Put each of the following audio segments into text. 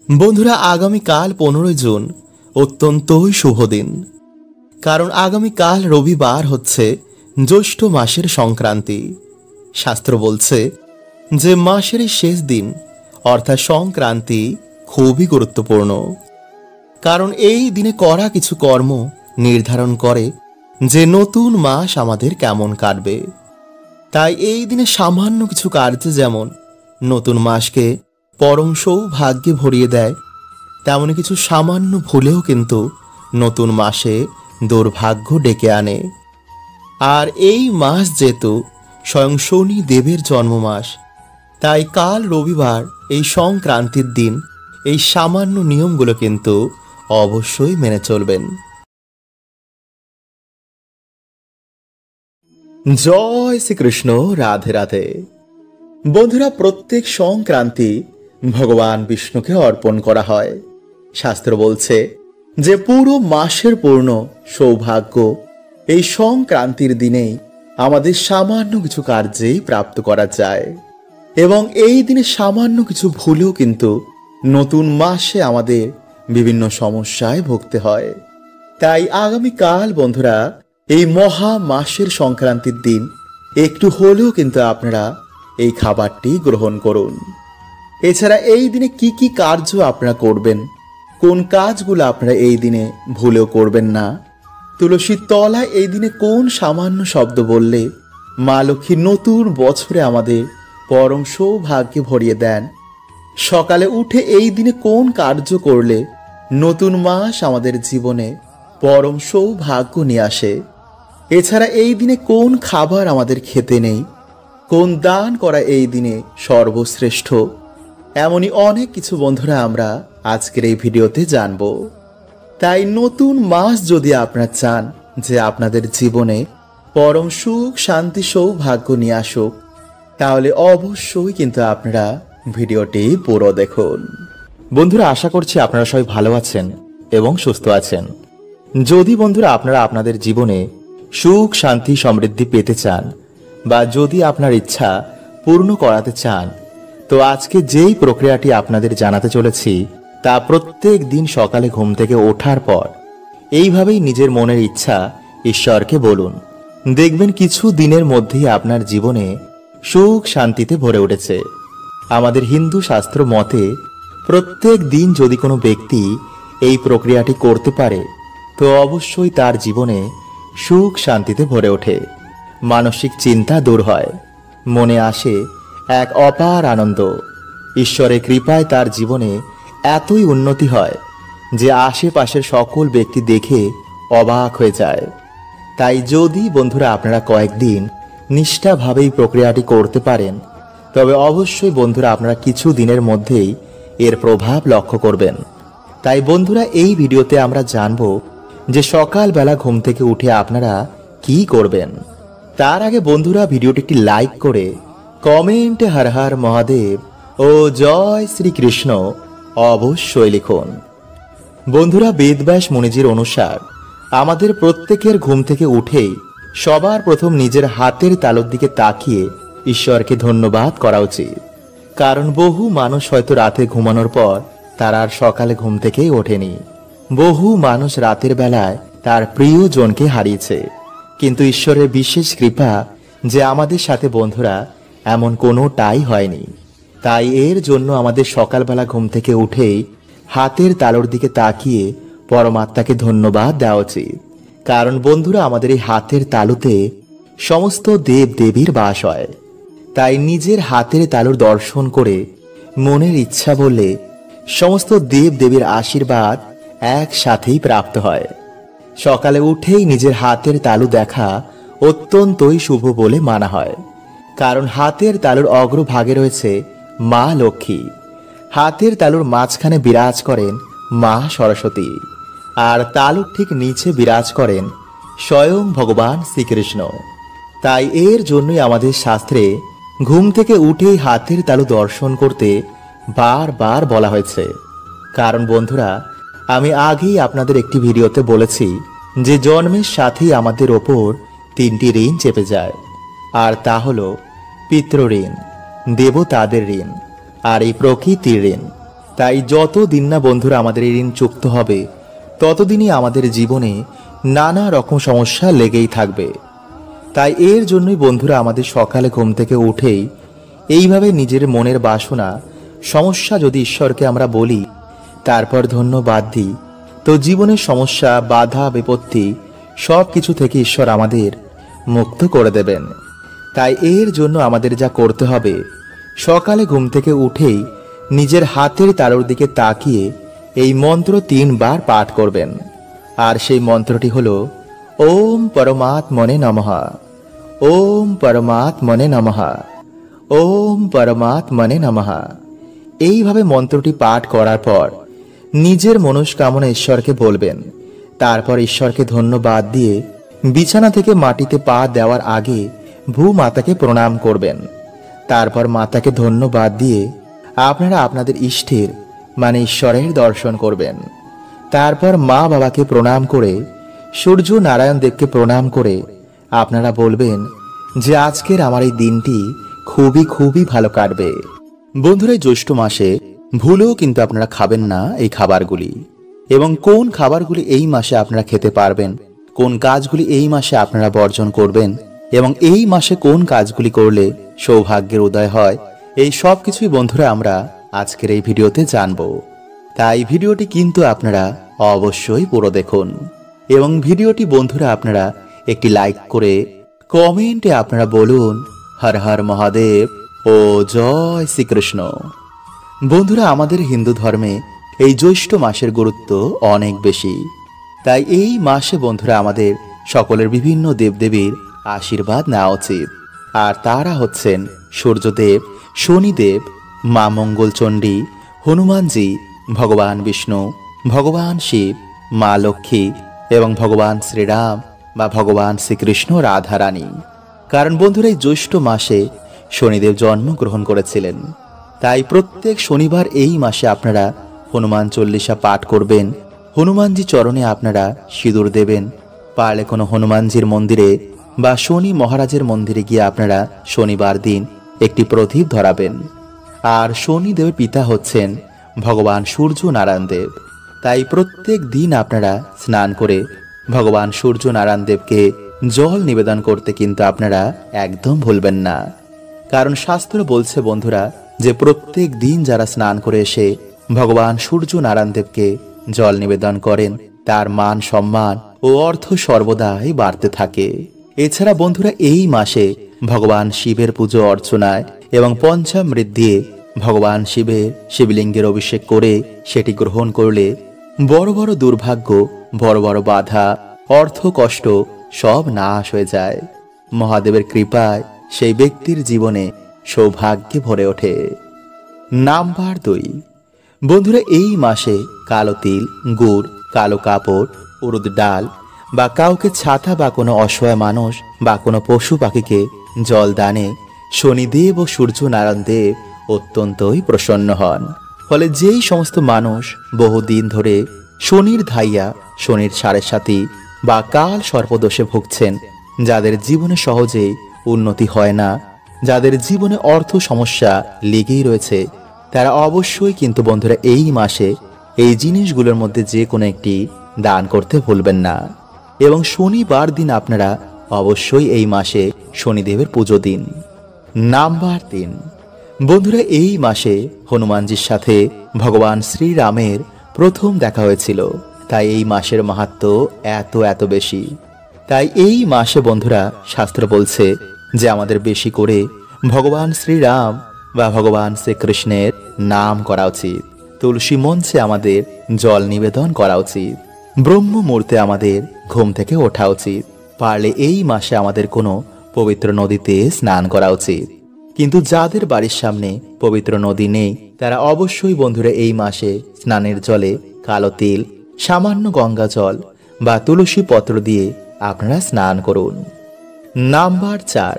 বন্ধুরা, আগামীকাল 15 জুন অত্যন্তই শুভ দিন। কারণ আগামীকাল রবিবার হচ্ছে জ্যৈষ্ঠ মাসের সংক্রান্তি। শাস্ত্র বলছে যে মাসের শেষ দিন অর্থাৎ সংক্রান্তি খুবই গুরুত্বপূর্ণ। কারণ এই দিনে করা কিছু কর্ম নির্ধারণ করে যে নতুন মাস আমাদের কেমন কাটবে। তাই এই দিনে সামান্য কিছু কার্য যেমন নতুন মাসকে পরম সৌভাগ্যে ভরিয়ে দেয়, তেমনি কিছু সামান্য ভুলেও কিন্তু নতুন মাসে দুর্ভাগ্য ডেকে আনে। আর এই মাস যেহেতু স্বয়ং শনি দেবের জন্মমাস, তাই কাল রবিবার এই সংক্রান্তির দিন এই সামান্য নিয়মগুলো কিন্তু অবশ্যই মেনে চলবেন। জয় শ্রীকৃষ্ণ, রাধে রাধে। বন্ধুরা, প্রত্যেক সংক্রান্তি ভগবান বিষ্ণুকে অর্পণ করা হয়। শাস্ত্র বলছে যে পুরো মাসের পূর্ণ সৌভাগ্য এই সংক্রান্তির দিনেই আমাদের সামান্য কিছু কার্যেই প্রাপ্ত করা যায়, এবং এই দিনে সামান্য কিছু ভুলেও কিন্তু নতুন মাসে আমাদের বিভিন্ন সমস্যায় ভুগতে হয়। তাই আগামীকাল বন্ধুরা এই মহা মাসের সংক্রান্তির দিন একটু হলেও কিন্তু আপনারা এই খাবারটি গ্রহণ করুন। এছাড়া এই দিনে কি কি কার্য আপনারা করবেন, কোন কাজগুলো আপনারা এই দিনে ভুলেও করবেন না, তুলসীর তলায় এই দিনে কোন সামান্য শব্দ বললে মা লক্ষ্মী নতুন বছরে আমাদের পরম সৌভাগ্যে ভরিয়ে দেন, সকালে উঠে এই দিনে কোন কার্য করলে নতুন মাস আমাদের জীবনে পরম সৌভাগ্য নিয়ে আসে, এছাড়া এই দিনে কোন খাবার আমাদের খেতে নেই, কোন দান করা এই দিনে সর্বশ্রেষ্ঠ, এমনই অনেক কিছু বন্ধুরা আমরা আজকের এই ভিডিওতে জানব। তাই নতুন মাস যদি আপনারা চান যে আপনাদের জীবনে পরম সুখ শান্তি সৌভাগ্য নিয়ে আসুক, তাহলে অবশ্যই কিন্তু আপনারা ভিডিওটি পুরো দেখুন। বন্ধুরা, আশা করছি আপনারা সবাই ভালো আছেন এবং সুস্থ আছেন। যদি বন্ধুরা আপনারা আপনাদের জীবনে সুখ শান্তি সমৃদ্ধি পেতে চান, বা যদি আপনার ইচ্ছা পূর্ণ করাতে চান, তো আজকে যেই প্রক্রিয়াটি আপনাদের জানাতে চলেছি তা প্রত্যেক দিন সকালে ঘুম থেকে ওঠার পর এইভাবেই নিজের মনের ইচ্ছা ঈশ্বরকে বলুন। দেখবেন কিছু দিনের মধ্যেই আপনার জীবনে সুখ শান্তিতে ভরে উঠেছে। আমাদের হিন্দু শাস্ত্র মতে প্রত্যেক দিন যদি কোনো ব্যক্তি এই প্রক্রিয়াটি করতে পারে, তো অবশ্যই তার জীবনে সুখ শান্তিতে ভরে ওঠে, মানসিক চিন্তা দূর হয়, মনে আসে এক অপার আনন্দ। ঈশ্বরের কৃপায় তার জীবনে এতই উন্নতি হয় যে আশেপাশের সকল ব্যক্তি দেখে অবাক হয়ে যায়। তাই যদি বন্ধুরা আপনারা কয়েকদিন নিষ্ঠাভাবে এই প্রক্রিয়াটি করতে পারেন, তবে অবশ্যই বন্ধুরা আপনারা কিছু দিনের মধ্যেই এর প্রভাব লক্ষ্য করবেন। তাই বন্ধুরা এই ভিডিওতে আমরা জানব যে সকালবেলা ঘুম থেকে উঠে আপনারা কি করবেন। তার আগে বন্ধুরা ভিডিওটি একটি লাইক করে কমেন্টে হর হর মহাদেব ও জয় শ্রীকৃষ্ণ অবশ্যই লিখুন। বন্ধুরা, বেদব্যাস মুনিজির অনুসার আমাদের প্রত্যেকের ঘুম থেকে উঠেই সবার প্রথম নিজের হাতের তালুর দিকে তাকিয়ে ঈশ্বরকে ধন্যবাদ করা উচিত। কারণ বহু মানুষ হয়তো রাতে ঘুমানোর পর তার আর সকালে ঘুম থেকেই ওঠেনি। বহু মানুষ রাতের বেলায় তার প্রিয়জনকে হারিয়েছে, কিন্তু ঈশ্বরের বিশেষ কৃপা যে আমাদের সাথে বন্ধুরা এমন কোনোটাই হয়নি। তাই এর জন্য আমাদের সকালবেলা ঘুম থেকে উঠেই হাতের তালুর দিকে তাকিয়ে পরমাত্মাকে ধন্যবাদ দেওয়া উচিত। কারণ বন্ধুরা আমাদের এই হাতের তালুতে সমস্ত দেব দেবীর বাস হয়। তাই নিজের হাতের তালুর দর্শন করে মনের ইচ্ছা বললে সমস্ত দেব দেবীর আশীর্বাদ একসাথেই প্রাপ্ত হয়। সকালে উঠেই নিজের হাতের তালু দেখা অত্যন্তই শুভ বলে মানা হয়। কারণ হাতের তালুর অগ্রভাগে রয়েছে মা লক্ষ্মী, হাতের তালুর মাঝখানে বিরাজ করেন মা সরস্বতী, আর তালুর ঠিক নিচে বিরাজ করেন স্বয়ং ভগবান শ্রীকৃষ্ণ। তাই এর জন্যই আমাদের শাস্ত্রে ঘুম থেকে উঠেই হাতের তালু দর্শন করতে বারবার বলা হয়েছে। কারণ বন্ধুরা আমি আগেই আপনাদের একটি ভিডিওতে বলেছি যে জন্মের সাথেই আমাদের ওপর তিনটি ঋণ চেপে যায়, আর তা হলো পিতৃ ঋণ, দেবতাদের ঋণ আর এই প্রকৃতির ঋণ। তাই যতদিন না বন্ধুরা আমাদের এই ঋণ চুক্ত হবে ততদিনই আমাদের জীবনে নানা রকম সমস্যা লেগেই থাকবে। তাই এর জন্যই বন্ধুরা আমাদের সকালে ঘুম থেকে উঠেই এইভাবে নিজের মনের বাসনা সমস্যা যদি ঈশ্বরকে আমরা বলি, তারপর ধন্যবাদ দিই, তো জীবনের সমস্যা বাধা বিপত্তি সব কিছু থেকে ঈশ্বর আমাদের মুক্ত করে দেবেন। তাই এর জন্য আমাদের যা করতে হবে, সকালে ঘুম থেকে উঠেই নিজের হাতের তালুর দিকে তাকিয়ে এই মন্ত্র 3 বার পাঠ করবেন। আর সেই মন্ত্রটি হলো ওম পরমাত্মনে নমঃ, ওম পরমাত্মনে নমঃ, ওম পরমাত্মনে নমঃ। এইভাবে মন্ত্রটি পাঠ করার পর নিজের মনস্কামনা ঈশ্বরকে বলবেন। তারপর ঈশ্বরকে ধন্যবাদ দিয়ে বিছানা থেকে মাটিতে পা দেওয়ার আগে ভূমাতাকে প্রণাম করবেন। তারপর মাতাকে ধন্যবাদ দিয়ে আপনারা আপনাদের ইষ্টের মানে ঈশ্বরের দর্শন করবেন। তারপর মা বাবাকে প্রণাম করে সূর্য নারায়ণ দেবকে প্রণাম করে আপনারা বলবেন যে আজকের আমার এই দিনটি খুবই খুবই ভালো কাটবে। বন্ধুরা, জ্যৈষ্ঠ মাসে ভুলেও কিন্তু আপনারা খাবেন না এই খাবারগুলি। এবং কোন খাবারগুলি এই মাসে আপনারা খেতে পারবেন, কোন কাজগুলি এই মাসে আপনারা বর্জন করবেন এবং এই মাসে কোন কাজগুলি করলে সৌভাগ্যের উদয় হয়, এই সব কিছুই বন্ধুরা আমরা আজকের এই ভিডিওতে জানব। তাই ভিডিওটি কিন্তু আপনারা অবশ্যই পুরো দেখুন এবং ভিডিওটি বন্ধুরা আপনারা একটি লাইক করে কমেন্টে আপনারা বলুন হর হর মহাদেব ও জয় শ্রীকৃষ্ণ। বন্ধুরা, আমাদের হিন্দু ধর্মে এই জ্যৈষ্ঠ মাসের গুরুত্ব অনেক বেশি। তাই এই মাসে বন্ধুরা আমাদের সকলের বিভিন্ন দেবদেবীর আশীর্বাদ নেওয়া উচিত। আর তারা হচ্ছেন সূর্যদেব, শনিদেব, মা মঙ্গলচণ্ডী, হনুমানজি, ভগবান বিষ্ণু, ভগবান শিব, মা লক্ষ্মী এবং ভগবান শ্রীরাম বা ভগবান শ্রীকৃষ্ণ, রাধারানী। কারণ বন্ধুরা এই জ্যৈষ্ঠ মাসে শনিদেব জন্মগ্রহণ করেছিলেন। তাই প্রত্যেক শনিবার এই মাসে আপনারা হনুমান চল্লিশা পাঠ করবেন। হনুমানজি চরণে আপনারা সিঁদুর দেবেন। পারলে কোনো হনুমানজির মন্দিরে বা শনি মহারাজের মন্দিরে গিয়ে আপনারা শনিবার দিন একটি প্রদীপ ধরাবেন। আর শনিদেবের পিতা হচ্ছেন ভগবান সূর্য নারায়ণ দেব। তাই প্রত্যেক দিন আপনারা স্নান করে ভগবান সূর্য নারায়ণ দেবকে জল নিবেদন করতে কিন্তু আপনারা একদম ভুলবেন না। কারণ শাস্ত্র বলছে বন্ধুরা যে প্রত্যেক দিন যারা স্নান করে এসে ভগবান সূর্য নারায়ণ দেবকে জল নিবেদন করেন তার মান সম্মান ও অর্থ সর্বদাই বাড়তে থাকে। এছাড়া বন্ধুরা এই মাসে ভগবান শিবের পুজো অর্চনায় এবং পঞ্চামৃত দিয়ে ভগবান শিবের শিবলিঙ্গের অভিষেক করে সেটি গ্রহণ করলে বড় বড় দুর্ভাগ্য, বড় বড় বাধা, অর্থ কষ্ট সব নাশ হয়ে যায়। মহাদেবের কৃপায় সেই ব্যক্তির জীবনে সৌভাগ্যে ভরে ওঠে। নাম্বার 2, বন্ধুরা এই মাসে কালো তিল, গুড়, কালো কাপড়, উড়দ ডাল বা কাউকে ছাতা বা কোনো অসহায় মানুষ বা কোনো পশু পাখিকে জল দানে শনিদেব ও সূর্য নারায়ণ দেব অত্যন্তই প্রসন্ন হন। ফলে যেই সমস্ত মানুষ বহুদিন ধরে শনির ধাইয়া, শনির সাড়ে সাথী বা কাল সর্পদোষে ভুগছেন, যাদের জীবনে সহজেই উন্নতি হয় না, যাদের জীবনে অর্থ সমস্যা লেগেই রয়েছে, তারা অবশ্যই কিন্তু বন্ধুরা এই মাসে এই জিনিসগুলোর মধ্যে যে কোনো একটি দান করতে ভুলবেন না। এবং শনিবার দিন আপনারা অবশ্যই এই মাসে শনিদেবের পুজো দিন। নাম্বার 3, বন্ধুরা এই মাসে হনুমানজির সাথে ভগবান শ্রীরামের প্রথম দেখা হয়েছিল। তাই এই মাসের মাহাত্ম্য এত এত বেশি। তাই এই মাসে বন্ধুরা শাস্ত্র বলছে যে আমাদের বেশি করে ভগবান শ্রীরাম বা ভগবান শ্রীকৃষ্ণের নাম করা উচিত। তুলসী মঞ্চে আমাদের জল নিবেদন করা উচিত। ব্রহ্ম মুহূর্তে আমাদের ঘুম থেকে ওঠা উচিত। পারলে এই মাসে আমাদের কোনো পবিত্র নদীতে স্নান করা উচিত। কিন্তু যাদের বাড়ির সামনে পবিত্র নদী নেই, তারা অবশ্যই বন্ধুরা এই মাসে স্নানের জলে কালো তিল, সামান্য গঙ্গা জল বা তুলসী পত্র দিয়ে আপনারা স্নান করুন। নাম্বার 4,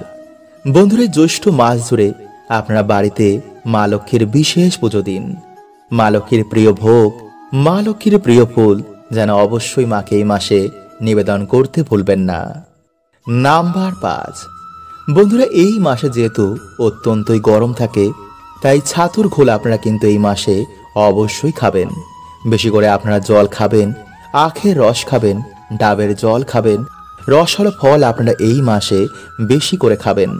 বন্ধুরা জ্যৈষ্ঠ মাস জুড়ে আপনারা বাড়িতে মা লক্ষ্মীর বিশেষ পুজো দিন। মা লক্ষ্মীর প্রিয় ভোগ, মা লক্ষ্মীর প্রিয় ফুল যেন অবশ্যই মাকে এই মাসে নিবেদন করতে ভুলবেন না। নাম্বার 5, বন্ধুরা এই মাসে যেহেতু অত্যন্তই গরম থাকে, তাই ছাতুর ঘোল আপনারা কিন্তু এই মাসে অবশ্যই খাবেন। বেশি করে আপনারা জল খাবেন, আখের রস খাবেন, ডাবের জল খাবেন, রসালো ফল আপনারা এই মাসে বেশি করে খাবেন।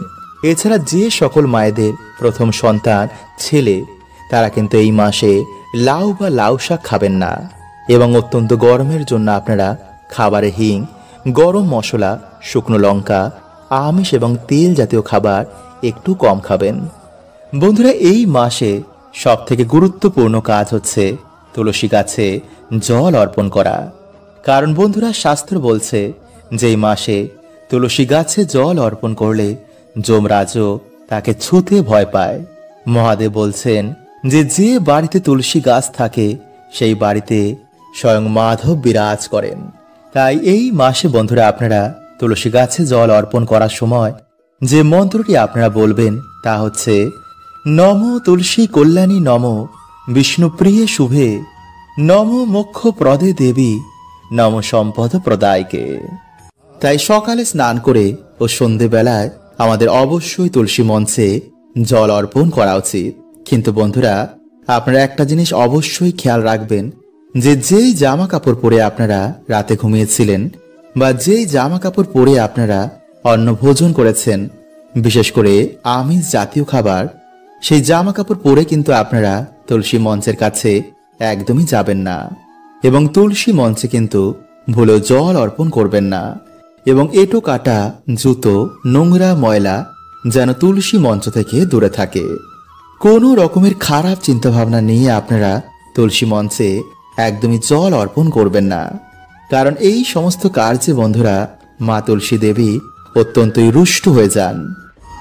এছাড়া যে সকল মায়েদের প্রথম সন্তান ছেলে, তারা কিন্তু এই মাসে লাউ বা লাউ শাক খাবেন না। এবং অত্যন্ত গরমের জন্য আপনারা খাবারে হিং, গরম মশলা, শুকনো লঙ্কা, আমিষ এবং তেল জাতীয় খাবার একটু কম খাবেন। বন্ধুরা, এই মাসে সব থেকে গুরুত্বপূর্ণ কাজ হচ্ছে তুলসী গাছে জল অর্পণ করা। কারণ বন্ধুরা, শাস্ত্র বলছে যে এই মাসে তুলসী গাছে জল অর্পণ করলে যমরাজও তাকে ছুঁতে ভয় পায়। মহাদেব বলছেন যে যে বাড়িতে তুলসী গাছ থাকে সেই বাড়িতে স্বয়ং মাধব বিরাজ করেন। তাই এই মাসে বন্ধুরা আপনারা তুলসী গাছে জল অর্পণ করার সময় যে মন্ত্রটি আপনারা বলবেন তা হচ্ছে নম তুলসী কল্যাণী নম বিষ্ণুপ্রিয়ে শুভে নম মোক্ষ প্রদে দেবী নম সম্পদ প্রদায়কে। তাই সকালে স্নান করে ও সন্ধেবেলায় আমাদের অবশ্যই তুলসী মঞ্চে জল অর্পণ করা উচিত। কিন্তু বন্ধুরা, আপনারা একটা জিনিস অবশ্যই খেয়াল রাখবেন যে যেই জামা কাপড় পরে আপনারা রাতে ঘুমিয়েছিলেন বা যেই জামা কাপড় পরে আপনারা অন্ন ভোজন করেছেন, বিশেষ করে আমিষ জাতীয় খাবার, সেই জামা কাপড় পরে কিন্তু আপনারা তুলসী মঞ্চের কাছে একদমই যাবেন না। এবং তুলসী মঞ্চে কিন্তু ভুলেও জল অর্পণ করবেন না। এবং এঁটো কাটা জুতো, নোংরা ময়লা যেন তুলসী মঞ্চ থেকে দূরে থাকে। কোনো রকমের খারাপ চিন্তাভাবনা নিয়ে আপনারা তুলসী মঞ্চে একদমই জল অর্পণ করবেন না। কারণ এই সমস্ত কার্যে বন্ধুরা মা তুলসী দেবী অত্যন্তই রুষ্ট হয়ে যান।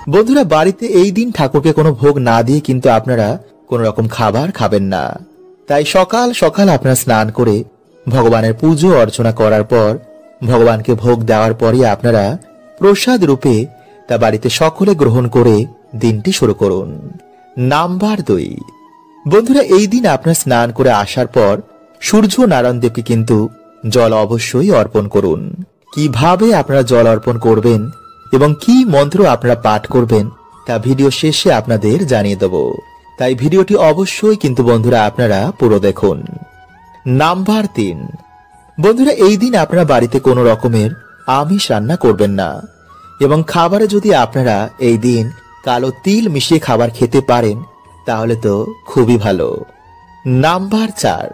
বন্ধুরা, বাড়িতে এই দিন ঠাকুরকে কোনো ভোগ না দিয়ে কিন্তু আপনারা কোনো রকম খাবার খাবেন না। তাই সকাল সকাল আপনারা স্নান করে ভগবানের পুজো অর্চনা করার পর ভগবানকে ভোগ দেওয়ার পরই আপনারা প্রসাদ রূপে তা বাড়িতে সকলে গ্রহণ করে দিনটি শুরু করুন। নাম্বার 2, বন্ধুরা, এই দিন আপনারা স্নান করে আসার পর সূর্য নারায়ণ দেবকে কিন্তু জল অবশ্যই অর্পণ করুন। কিভাবে আপনারা জল অর্পণ করবেন এবং কি মন্ত্র আপনারা পাঠ করবেন তা ভিডিও শেষে আপনাদের জানিয়ে দেব। তাই ভিডিওটি অবশ্যই কিন্তু বন্ধুরা আপনারা পুরো দেখুন। নাম্বার 3, বন্ধুরা, এই দিন আপনারা বাড়িতে কোনো রকমের আমিষ রান্না করবেন না। এবং খাবারে যদি আপনারা এই দিন কালো তিল মিশিয়ে খাবার খেতে পারেন তাহলে তো খুবই ভালো। নাম্বার 4,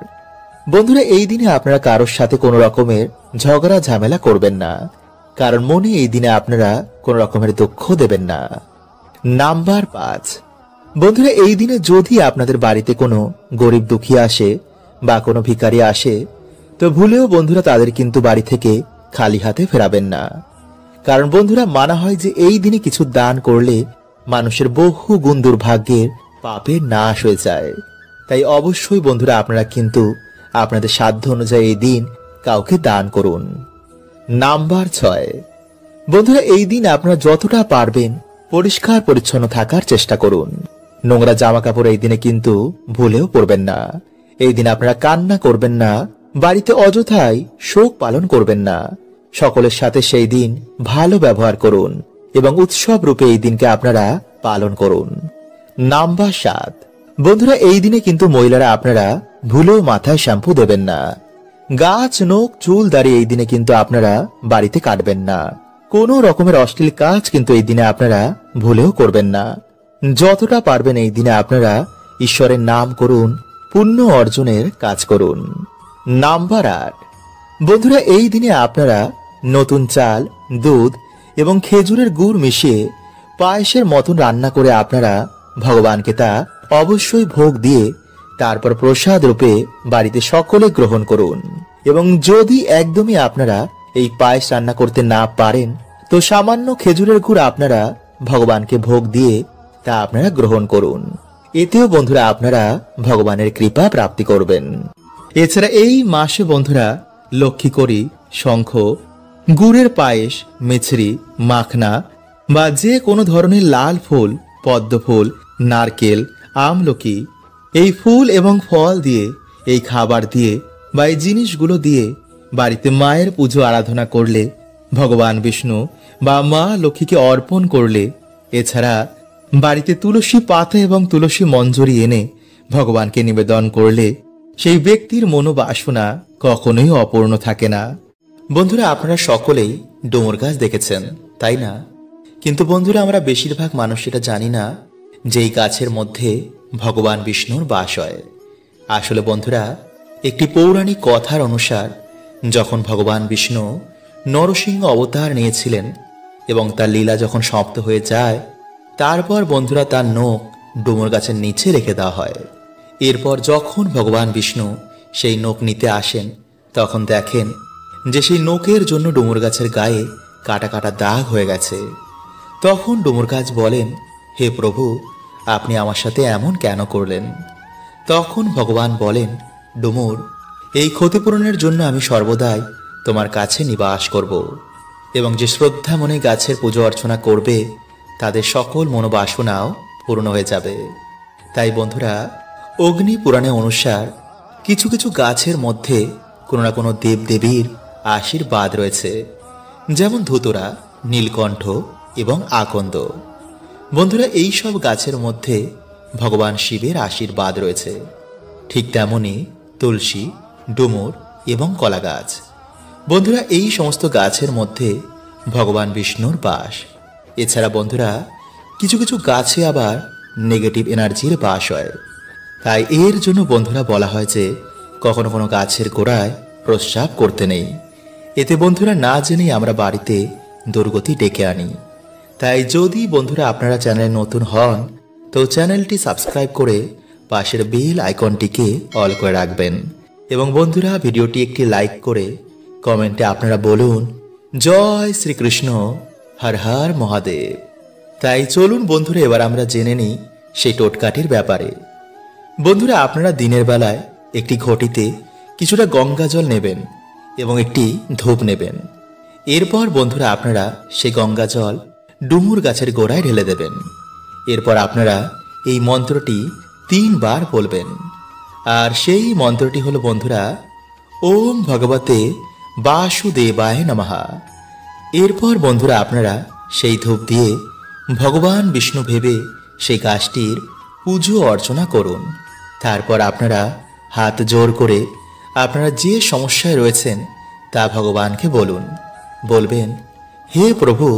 বন্ধুরা, এই দিনে আপনারা কারোর সাথে কোনো রকমের ঝগড়া ঝামেলা করবেন না। কারণ মনে এই দিনে আপনারা কোনো রকমের দুঃখ দেবেন না। নাম্বার 5, বন্ধুরা, এই দিনে যদি আপনাদের বাড়িতে কোনো গরিব দুঃখী আসে বা কোনো ভিখারি আসে তো ভুলেও বন্ধুরা তাদের কিন্তু বাড়ি থেকে খালি হাতে ফেরাবেন না। কারণ বন্ধুরা মানা হয় যে এই দিনে কিছু দান করলে মানুষের বহু গুণ দুর্ভাগ্যের পাপের নাশ হয়ে যায়। তাই অবশ্যই বন্ধুরা আপনারা কিন্তু আপনাদের সাধ্য অনুযায়ী এই দিন কাউকে দান করুন। নাম্বার 6, বন্ধুরা, এই দিন আপনারা যতটা পারবেন পরিষ্কার পরিচ্ছন্ন থাকার চেষ্টা করুন। নোংরা জামা কাপড় এই দিনে কিন্তু ভুলেও পরবেন না। এই দিন আপনারা কান্না করবেন না, বাড়িতে অযথাই শোক পালন করবেন না। সকলের সাথে সেই দিন ভালো ব্যবহার করুন এবং উৎসব রূপে এই দিনকে আপনারা পালন করুন। নাম্বার 7, বন্ধুরা, এই দিনে কিন্তু মহিলারা আপনারা ভুলেও মাথায় শ্যাম্পু দেবেন না। গাছ, নখ, চুল, দাড়ি এই দিনে কিন্তু আপনারা বাড়িতে কাটবেন না। কোনো রকমের অশ্লীল কাজ কিন্তু এই দিনে আপনারা ভুলেও করবেন না। যতটা পারবেন এই দিনে আপনারা ঈশ্বরের নাম করুন, পুণ্য অর্জনের কাজ করুন। নাম্বার 8, বন্ধুরা, এই দিনে আপনারা নতুন চাল, দুধ এবং খেজুরের গুড় মিশিয়ে পায়েসের মতন রান্না করে আপনারা ভগবানকে তা অবশ্যই ভোগ দিয়ে তারপর প্রসাদ রূপে বাড়িতে সকলে গ্রহণ করুন। এবং যদি একদমই আপনারা এই পায়েস রান্না করতে না পারেন তো সামান্য খেজুরের গুড় আপনারা ভগবানকে ভোগ দিয়ে তা আপনারা গ্রহণ করুন। এতেও বন্ধুরা আপনারা ভগবানের কৃপা প্রাপ্তি করবেন। এছাড়া এই মাসে বন্ধুরা লক্ষ্মী করি, শঙ্খ, গুড়ের পায়েস, মিছরি, মাখনা বা যে কোনো ধরনের লাল ফুল, পদ্ম ফুল, নারকেল, আমলকি এই ফুল এবং ফল দিয়ে, এই খাবার দিয়ে বা এই জিনিসগুলো দিয়ে বাড়িতে মায়ের পুজো আরাধনা করলে, ভগবান বিষ্ণু বা মা লক্ষ্মীকে অর্পণ করলে, এছাড়া বাড়িতে তুলসী পাতা এবং তুলসী মঞ্জরি এনে ভগবানকে নিবেদন করলে সেই ব্যক্তির মনোবাসনা কখনোই অপূর্ণ থাকে না। বন্ধুরা, আপনারা সকলেই ডুমুর গাছ দেখেছেন, তাই না? কিন্তু বন্ধুরা, আমরা বেশিরভাগ মানুষ এটা জানি না যে এই গাছের মধ্যে ভগবান বিষ্ণুর বাস হয়। আসলে বন্ধুরা, একটি পৌরাণিক কথার অনুসার যখন ভগবান বিষ্ণু নরসিংহ অবতার নিয়েছিলেন এবং তার লীলা যখন সমাপ্ত হয়ে যায়, তারপর বন্ধুরা তার নখ ডুমুর গাছের নিচে রেখে দেওয়া হয়। এরপর যখন ভগবান বিষ্ণু সেই নখ নিতে আসেন, তখন দেখেন যে সেই নখের জন্য ডুমুর গাছের গায়ে কাটা কাটা দাগ হয়ে গেছে। তখন ডুমুর গাছ বলেন, হে প্রভু, আপনি আমার সাথে এমন কেন করলেন? তখন ভগবান বলেন, ডুমুর, এই ক্ষতিপূরণের জন্য আমি সর্বদাই তোমার কাছে নিবাস করব এবং যে শ্রদ্ধা মনে গাছের পুজো অর্চনা করবে তাদের সকল মনোবাসনাও পূর্ণ হয়ে যাবে। তাই বন্ধুরা, অগ্নি পুরাণে অনুসার কিছু কিছু গাছের মধ্যে কোনো না কোনো দেবদেবীর আশীর্বাদ রয়েছে, যেমন ধুতরা, নীলকণ্ঠ এবং আকন্দ। বন্ধুরা, এই সব গাছের মধ্যে ভগবান শিবের আশীর্বাদ রয়েছে। ঠিক তেমনি তুলসী, ডুমুর এবং কলা গাছ। বন্ধুরা, এই সমস্ত গাছের মধ্যে ভগবান বিষ্ণুর বাস। এছাড়া বন্ধুরা, কিছু কিছু গাছে আবার নেগেটিভ এনার্জির বাস হয়। তাই এর জন্য বন্ধুরা বলা হয় যে কখনো কোনো গাছের গোড়ায় প্রস্রাব করতে নেই। এতে বন্ধুরা না জেনেই আমরা বাড়িতে দুর্গতি ডেকে আনি। তাই যদি বন্ধুরা আপনারা চ্যানেলে নতুন হন তো চ্যানেলটি সাবস্ক্রাইব করে পাশের বেল আইকনটিকে অল করে রাখবেন এবং বন্ধুরা ভিডিওটি একটি লাইক করে কমেন্টে আপনারা বলুন, জয় শ্রীকৃষ্ণ, হর হর মহাদেব। তাই চলুন বন্ধুরা, এবার আমরা জেনে নিই সেই টোটকাটির ব্যাপারে। বন্ধুরা, আপনারা দিনের বেলায় একটি ঘটিতে কিছুটা গঙ্গা জল নেবেন এবং একটি ধূপ নেবেন। এরপর বন্ধুরা আপনারা সেই গঙ্গা জল ডুমুর গাছের গোড়ায় ঢেলে দেবেন। এরপর আপনারা এই মন্ত্রটি 3 বার বলবেন। আর সেই মন্ত্রটি হলো বন্ধুরা, ওম ভগবতে বাসুদেবায় নমঃ। এরপর বন্ধুরা আপনারা সেই ধূপ দিয়ে ভগবান বিষ্ণু ভেবে সেই গাছটির পুজো অর্চনা করুন। তারপর আপনারা হাত জোর করে আপনারা যে সমস্যায় রয়েছেন তা ভগবানকে বলবেন, হে প্রভু,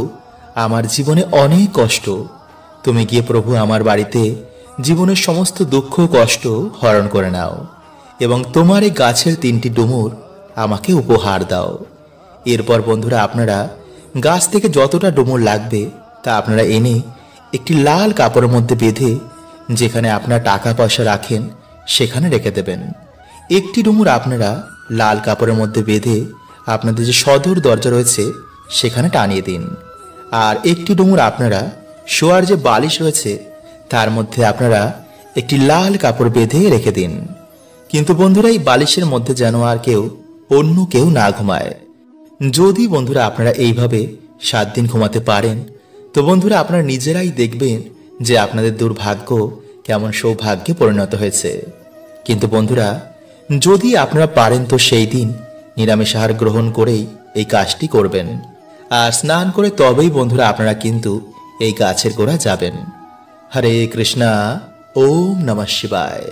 আমার জীবনে অনেক কষ্ট, তুমি গিয়ে প্রভু আমার বাড়িতে জীবনের সমস্ত দুঃখ কষ্ট হরণ করে নাও এবং তোমার এই গাছের 3টি ডুমুর আমাকে উপহার দাও। এরপর বন্ধুরা আপনারা গাছ থেকে যতটা ডুমুর লাগবে তা আপনারা এনে একটি লাল কাপড়ের মধ্যে বেঁধে যেখানে আপনারা টাকা পয়সা রাখেন সেখানে রেখে দেবেন। একটি ডুমুর আপনারা লাল কাপড়ের মধ্যে বেঁধে আপনাদের যে সদর দরজা রয়েছে সেখানে টানিয়ে দিন। আর একটি ডুমুর আপনারা শোয়ার যে বালিশ রয়েছে তার মধ্যে আপনারা একটি লাল কাপড় বেঁধে রেখে দিন। কিন্তু বন্ধুরা এই বালিশের মধ্যে যেন আর অন্য কেউ না ঘুমায়। যদি বন্ধুরা আপনারা এইভাবে 7 দিন ঘুমাতে পারেন তো বন্ধুরা আপনারা নিজেরাই দেখবেন যে আপনাদের দুর্ভাগ্য কেমন সৌভাগ্যে পরিণত হয়েছে। কিন্তু বন্ধুরা যদি আপনারা পারেন তো সেই দিন নিরামিষ আহার গ্রহণ করেই এই কাজটি করবেন আর স্নান করে তবেই বন্ধুরা আপনারা কিন্তু এই গাছের গোড়া যাবেন। হরে কৃষ্ণা, ওম নমঃ শিবায়।